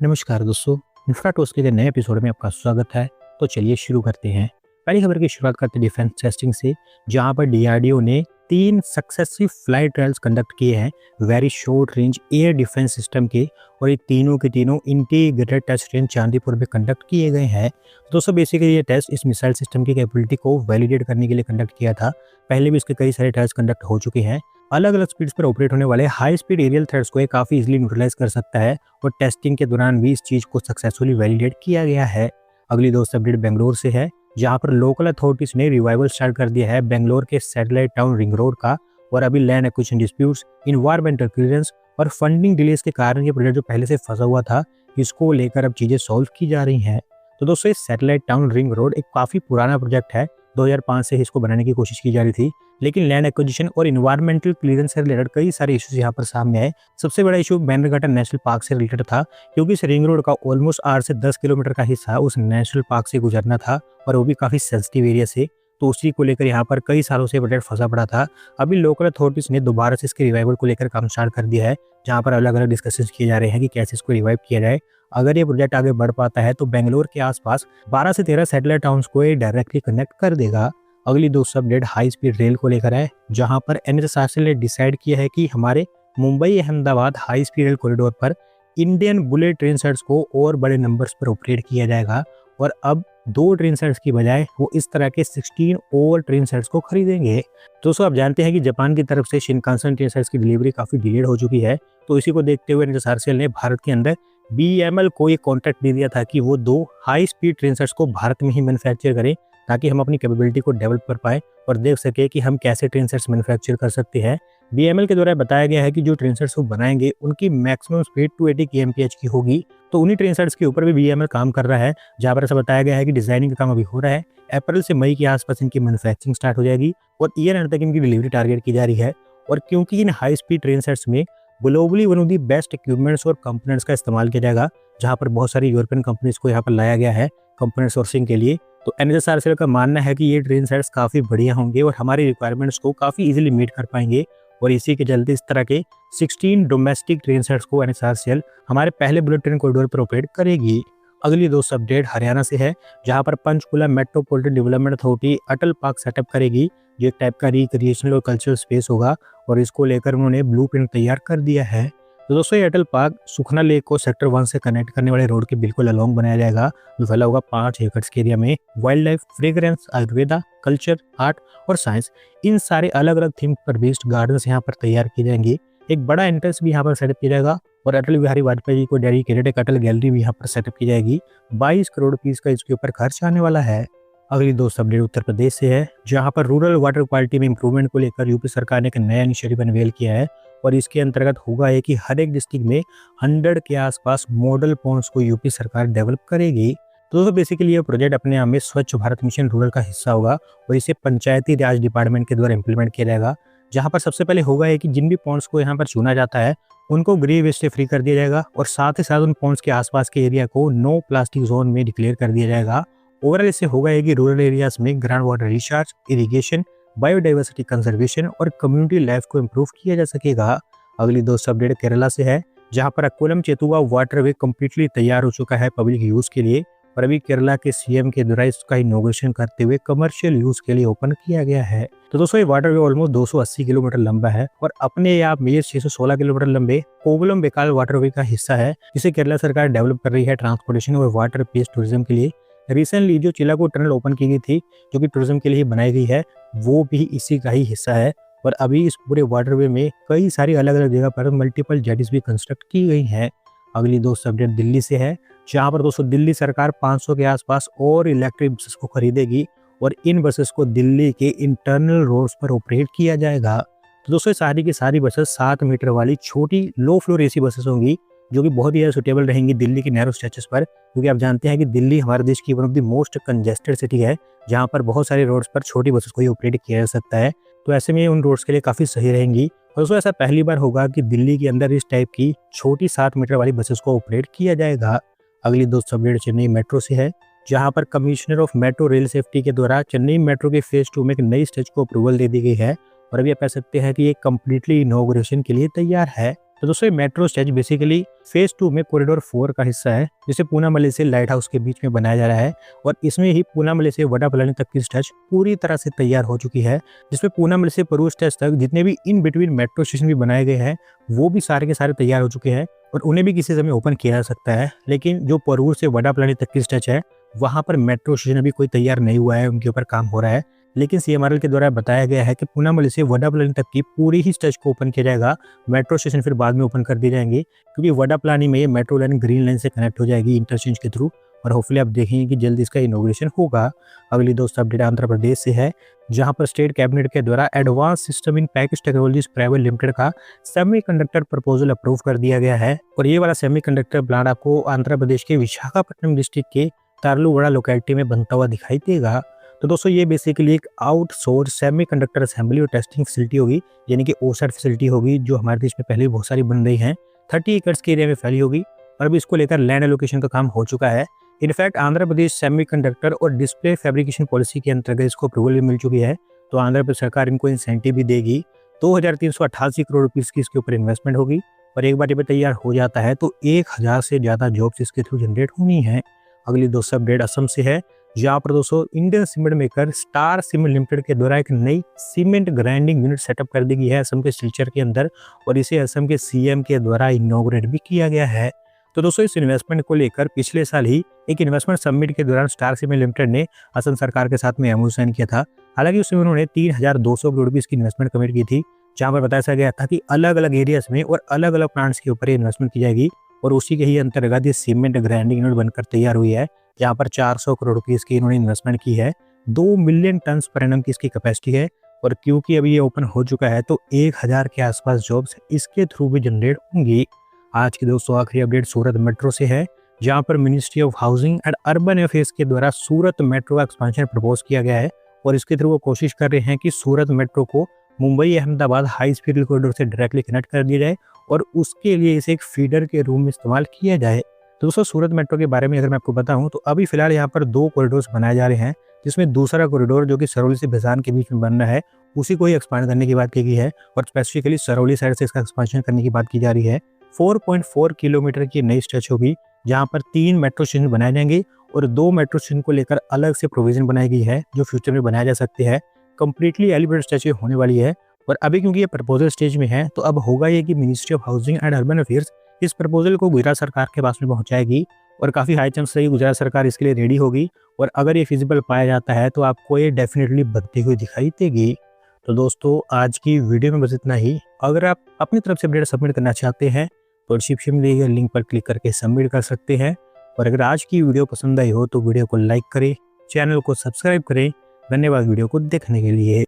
नमस्कार दोस्तों, इंफ्राटोस के नए एपिसोड में आपका स्वागत है। तो चलिए शुरू करते हैं। पहली खबर की शुरुआत करते हैं डिफेंस टेस्टिंग से, जहां पर डीआरडीओ ने 3 सक्सेसिव फ्लाइट ट्रायल्स कंडक्ट किए हैं very short range air defence system के, और ये तीनों के तीनों इंटीग्रेटेड टेस्ट रेंज चांदीपुर में कंडक्ट किए गए हैं। दोस्तों बेसिकली ये टेस्ट इस मिसाइल सिस्टम की कैपेबिलिटी को वैलिडेट करने के लिए कंडक्ट किया था। पहले भी इसके कई सारे टेस्ट कंडक्ट हो चुके हैं। अलग अलग स्पीड्स पर ऑपरेट होने वाले हाई स्पीड एरियल थ्रेट्स को ये काफ़ी इजीली न्यूट्रलाइज कर सकता है, और टेस्टिंग के दौरान भी इस चीज़ को सक्सेसफुली वैलिडेट किया गया है। अगली दोस्त अपडेट बेंगलोर से है, जहां पर लोकल अथॉरिटीज ने रिवाइवल स्टार्ट कर दिया है बेंगलोर के सैटेलाइट टाउन रिंग रोड का। और अभी land acquisition disputes, environmental clearance और फंडिंग डिलेस के कारण ये प्रोजेक्ट जो पहले से फंसा हुआ था, इसको लेकर अब चीज़ें सॉल्व की जा रही हैं। तो दोस्तों ये सैटेलाइट टाउन रिंग रोड एक काफ़ी पुराना प्रोजेक्ट है। 2005 से इसको बनाने की कोशिश की जा रही थी, लेकिन लैंड एक्विजिशन और इन्वायरमेंटल क्लियरेंस से रिलेटेड कई सारे इश्यूज यहाँ पर सामने आए। सबसे बड़ा इशू बैनरघाटा नेशनल पार्क से रिलेटेड था, क्योंकि इस रिंग रोड का ऑलमोस्ट 8 से 10 किलोमीटर का हिस्सा उस नेशनल पार्क से गुजरना था, और वो भी काफ़ी सेंसिटिव एरिया से। तो उसी को लेकर यहाँ पर कई सालों से प्रोजेक्ट फंसा पड़ा था। अभी लोकल अथॉरिटीज ने दोबारा से इसके रिवाइवल को लेकर काम स्टार्ट कर दिया है, जहाँ पर अलग अलग डिस्कशंस किए जा रहे हैं कि कैसे इसको रिवाइव किया जाए। अगर ये प्रोजेक्ट आगे बढ़ पाता है तो बेंगलोर के आसपास 12 से 13 सैटेलाइट टाउन्स को ये डायरेक्टली कनेक्ट कर देगा। अगली दोस्त अपडेट हाई स्पीड रेल को लेकर है, जहां पर एनएचआरसीएल ने डिसाइड किया है कि हमारे Mumbai Ahmedabad high speed rail corridor पर इंडियन बुलेट ट्रेन सेट्स को और बड़े नंबर्स पर ऑपरेट किया जाएगा, और अब 2 ट्रेन सेट्स की बजाय वो इस तरह के 16 और ट्रेन सेट्स को खरीदेंगे। दोस्तों आप जानते हैं कि जापान की तरफ से शिनकानसेन ट्रेन सेट्स की डिलीवरी काफ़ी डिलेड हो चुकी है। तो इसी को देखते हुए एनएचआरसीएल ने भारत के अंदर बीईएमएल को ये कॉन्ट्रैक्ट दे दिया था कि वो 2 हाई स्पीड ट्रेन सेट्स को भारत में ही मैन्युफैक्चर करें, ताकि हम अपनी कैपेबिलिटी को डेवलप कर पाए और देख सके कि हम कैसे ट्रेन सेट्स मैन्युफैक्चर कर सकते हैं। बीएमएल के द्वारा बताया गया है कि जो ट्रेन सेट्स वो बनाएंगे उनकी मैक्सिमम स्पीड 280 kmph की होगी। तो उन्हीं ट्रेन सेट्स के ऊपर भी बीएमएल काम कर रहा है, जहाँ पर ऐसा बताया गया है कि डिजाइनिंग का काम अभी हो रहा है। अप्रैल से मई के आसपास इनकी मैन्युफैक्चरिंग स्टार्ट हो जाएगी, और ईयर एंड तक इनकी डिलीवरी टारगेट की जा रही है। और क्योंकि इन हाई स्पीड ट्रेन सेट्स में globally one of the best equipments और कंपोनेंट्स का इस्तेमाल किया जाएगा, जहाँ पर बहुत सारी यूरोपियन कंपनीज को यहाँ पर लाया गया है कंपोनेंट सोर्सिंग के लिए। तो एनएचआरसीएल का मानना है कि ये ट्रेन सेट्स काफ़ी बढ़िया होंगे और हमारी रिक्वायरमेंट्स को काफ़ी इजीली मीट कर पाएंगे, और इसी के चलते इस तरह के 16 डोमेस्टिक ट्रेन सेट्स को एनएचआरसीएल हमारे पहले बुलेट ट्रेन कॉरिडोर पर ऑपरेट करेगी। अगली दोस्त अपडेट हरियाणा से है, जहां पर पंचकुला मेट्रोपॉलिटन डेवलपमेंट अथॉरिटी अटल पार्क सेटअप करेगी, जो एक टाइप का रिक्रिएशनल और कल्चरल स्पेस होगा, और इसको लेकर उन्होंने ब्लूप्रिंट तैयार कर दिया है। तो दोस्तों ये अटल पार्क सुखना लेक को सेक्टर 1 से कनेक्ट करने वाले रोड के बिल्कुल अलोंग बनाया जाएगा, जो फैला होगा 5 एकड़ के एरिया में। Wild life, fragrance, Ayurveda, culture, art और साइंस, इन सारे अलग अलग थीम पर बेस्ड गार्डन्स यहाँ पर तैयार किए जाएंगे। एक बड़ा एंट्रेंस भी यहाँ पर सेटअप किया जाएगा, और अटल बिहारी वाजपेयी जी को डेडिकेटेड एक अटल गैलरी भी यहाँ पर सेटअप की जाएगी। 22 करोड़ रुपीस का इसके ऊपर खर्च आने वाला है। अगली दोस्त अपडेट उत्तर प्रदेश से है, जहाँ पर रूरल वाटर क्वालिटी में इंप्रूवमेंट को लेकर यूपी सरकार ने एक नया इनिशिएटिव अनवेल किया है, और इसके अंतर्गत होगा है कि हर एक डिस्ट्रिक्ट में 100 के आसपास मॉडल पॉन्ड्स को यूपी सरकार डेवलप करेगी। तो दोस्तों बेसिकली ये प्रोजेक्ट अपने आप में स्वच्छ भारत मिशन रूरल का हिस्सा होगा, और इसे पंचायती राज डिपार्टमेंट के द्वारा इंप्लीमेंट किया जाएगा। जहाँ पर सबसे पहले होगा है कि जिन भी पॉन्ड्स को यहाँ पर चुना जाता है उनको ग्रे वेस्ट से फ्री कर दिया जाएगा, और साथ ही साथ उन पॉन्ड्स के आसपास के एरिया को नो प्लास्टिक जोन में डिक्लेयर कर दिया जाएगा। ओवरऑल इससे होगा है कि रूरल एरियाज में ground water recharge, irrigation, biodiversity conservation और कम्युनिटी लाइफ को इम्प्रूव किया जा सकेगा। अगली दोस्त अपडेट केरला से है, जहां पर अकोलम चेतुआ वाटरवे कम्प्लीटली तैयार हो चुका है पब्लिक यूज के लिए, और अभी केरला के सीएम के द्वारा इसका इनॉग्रेशन करते हुए कमर्शियल यूज के लिए ओपन किया गया है। तो दोस्तों ये वाटरवे ऑलमोस्ट 280 किलोमीटर लंबा है, और अपने आप में 616 किलोमीटर लंबे कोवलम बेकाल वाटरवे का हिस्सा है, जिसे केरला सरकार डेवलप कर रही है ट्रांसपोर्टेशन और वाटर बेस्ड टूरिज्म के लिए। रिसेंटली जो चिलागो टनल ओपन की गई थी, जो कि टूरिज्म के लिए बनाई गई है, वो भी इसी का ही हिस्सा है। और अभी इस पूरे वाटरवे में कई सारी अलग अलग जगह पर मल्टीपल जेटीज भी कंस्ट्रक्ट की गई हैं। अगली दोस्त अपडेट दिल्ली से है, जहां पर दोस्तों दिल्ली सरकार 500 के आसपास और इलेक्ट्रिक बसेस को खरीदेगी, और इन बसेस को दिल्ली के इंटरनल रोड्स पर ऑपरेट किया जाएगा। तो दोस्तों सारी की सारी बसेस 7 मीटर वाली छोटी लो फ्लोर एसी बसेस होंगी, जो कि बहुत ही ज़्यादा सुटेबल रहेंगी दिल्ली के नैरो स्ट्रेचेस पर, क्योंकि आप जानते हैं कि दिल्ली हमारे देश की one of the most congested city है, जहाँ पर बहुत सारे रोड्स पर छोटी बसेस को ही ऑपरेट किया जा सकता है। तो ऐसे में उन रोड्स के लिए काफ़ी सही रहेंगी। और दोस्तों ऐसा पहली बार होगा कि दिल्ली के अंदर इस टाइप की छोटी 7 मीटर वाली बसेस को ऑपरेट किया जाएगा। अगली दोस्त अपडेट चेन्नई मेट्रो से है, जहां पर commissioner of metro rail safety के द्वारा चेन्नई मेट्रो के फेज 2 में एक नई स्टेज को अप्रूवल दे दी गई है, और अभी आप कह सकते हैं कि ये कम्प्लीटली इनॉग्रेशन के लिए तैयार है। तो दोस्तों ये मेट्रो स्टेज बेसिकली फेज 2 में कॉरिडोर 4 का हिस्सा है, जिसे पूनामली से लाइट हाउस के बीच में बनाया जा रहा है। और इसमें ही पूनामली से वडापलानी तक की स्टेज पूरी तरह से तैयार हो चुकी है, जिसमें पूनामली से परूर स्टेज तक जितने भी इन बिटवीन मेट्रो स्टेशन भी बनाए गए हैं वो भी सारे के सारे तैयार हो चुके हैं और उन्हें भी किसी समय ओपन किया जा सकता है। लेकिन जो परूर से वडापलानी तक की स्टेज है वहां पर मेट्रो स्टेशन अभी कोई तैयार नहीं हुआ है, उनके ऊपर काम हो रहा है। लेकिन सीएमआरएल के द्वारा बताया गया है कि पूनामली से वडापलानी तक की पूरी ही स्टेज को ओपन किया जाएगा, मेट्रो स्टेशन फिर बाद में ओपन कर दिए जाएंगे, क्योंकि वडापलानी में ये मेट्रो लाइन ग्रीन लाइन से कनेक्ट हो जाएगी इंटरचेंज के थ्रू। और होपफुली आप देखेंगे कि जल्द इसका इनॉग्रेशन होगा। अगली दोस्त अपडेट आंध्र प्रदेश से है, जहां पर स्टेट कैबिनेट के द्वारा advance system in package technologies private limited का सेमीकंडक्टर प्रपोजल अप्रूव कर दिया गया है। और ये वाला सेमीकंडक्टर प्लांट आपको आंध्र प्रदेश के विशाखापट्टनम डिस्ट्रिक्ट के तारलुवाड़ा लोकेलिटी में बनता हुआ दिखाई देगा। तो दोस्तों ये बेसिकली एक आउटसोर्स सेमीकंडक्टर असेंबली और टेस्टिंग फैसिलिटी होगी, यानी कि ओसैट फैसिलिटी होगी, जो हमारे देश में पहले बहुत सारी बन रही हैं। 30 एकड़ के एरिया में फैली होगी और अभी इसको लेकर लैंड एलोकेशन का काम हो चुका है। इनफैक्ट आंध्र प्रदेश सेमीकंडक्टर और डिस्प्ले फैब्रिकेशन पॉलिसी के अंतर्गत इसको अप्रूवल भी मिल चुकी है, तो आंध्र प्रदेश सरकार इनको इंसेंटिव भी देगी। 2388 करोड़ रुपीस की इसके ऊपर इन्वेस्टमेंट होगी और एक बार ये तैयार हो जाता है तो 1000 से ज़्यादा जॉब्स इसके थ्रू जनरेट होनी है। अगली दोस्तों अपडेट असम से है, जहाँ पर दोस्तों Indian cement maker star cement limited के द्वारा एक नई सीमेंट ग्राइंडिंग यूनिट सेटअप कर दी गई है असम के सिलचर के अंदर, और इसे असम के सीएम के द्वारा इनॉग्रेट भी किया गया है। तो दोस्तों इस इन्वेस्टमेंट को लेकर पिछले साल ही एक इन्वेस्टमेंट समिट के दौरान स्टार सीमेंट लिमिटेड ने असम सरकार के साथ में एमओयू साइन किया था। हालांकि उसमें उन्होंने 3200 करोड़ रुपए की इन्वेस्टमेंट कमिट की थी, जहाँ पर बताया गया था कि अलग अलग एरियाज में और अलग अलग प्लांट्स के ऊपर इन्वेस्टमेंट की जाएगी। और उसी के ही अंतर्गत ये सीमेंट ग्राइंडिंग यूनिट बनकर तैयार हुई है, जहाँ पर 400 करोड़ रुपीस की इन्होंने इन्वेस्टमेंट की है। 2 मिलियन टन पर एनम की इसकी कैपेसिटी है और क्योंकि अभी ये ओपन हो चुका है तो 1000 के आसपास जॉब्स इसके थ्रू भी जनरेट होंगी। आज की दोस्तों आखिरी अपडेट सूरत मेट्रो से है, जहाँ पर ministry of housing and urban affairs के द्वारा सूरत मेट्रो का एक्सपेंशन प्रपोज किया गया है और इसके थ्रू वो कोशिश कर रहे हैं कि सूरत मेट्रो को Mumbai Ahmedabad high speed rail corridor से डायरेक्टली कनेक्ट कर दिया जाए और उसके लिए इसे एक फीडर के रूप में इस्तेमाल किया जाए। तो दोस्तों सूरत मेट्रो के बारे में अगर मैं आपको बताऊं तो अभी फिलहाल यहाँ पर 2 कॉरिडोर्स बनाए जा रहे हैं, जिसमें दूसरा कॉरिडोर जो कि सरौली से बेजान के बीच में बन रहा है उसी को ही एक्सपांड करने की बात की गई है और स्पेसिफिकली सरौली साइड से इसका एक्सपांशन करने की बात की जा रही है। 4.4 किलोमीटर की नई स्ट्रेच होगी, जहाँ पर 3 मेट्रो स्टेशन बनाए जाएंगे और 2 मेट्रो स्टेशन को लेकर अलग से प्रोविजन बनाई गई है जो फ्यूचर में बनाया जा सकते हैं। कंप्लीटली एलिवेटेड स्ट्रेच होने वाली है और अभी क्योंकि ये प्रपोजल स्टेज में है तो अब होगा ये कि ministry of housing and urban affairs इस प्रपोजल को गुजरात सरकार के पास में पहुंचाएगी और काफ़ी हाई चांस है गुजरात सरकार इसके लिए रेडी होगी और अगर ये फिजिबल पाया जाता है तो आपको ये डेफिनेटली बनती हुई दिखाई देगी। तो दोस्तों आज की वीडियो में बस इतना ही। अगर आप अपनी तरफ से अपडेट सबमिट करना चाहते हैं तो डिस्क्रिप्शन में दिए गए लिंक पर क्लिक करके सबमिट कर सकते हैं। और अगर आज की वीडियो पसंद आई हो तो वीडियो को लाइक करें, चैनल को सब्सक्राइब करें। धन्यवाद वीडियो को देखने के लिए।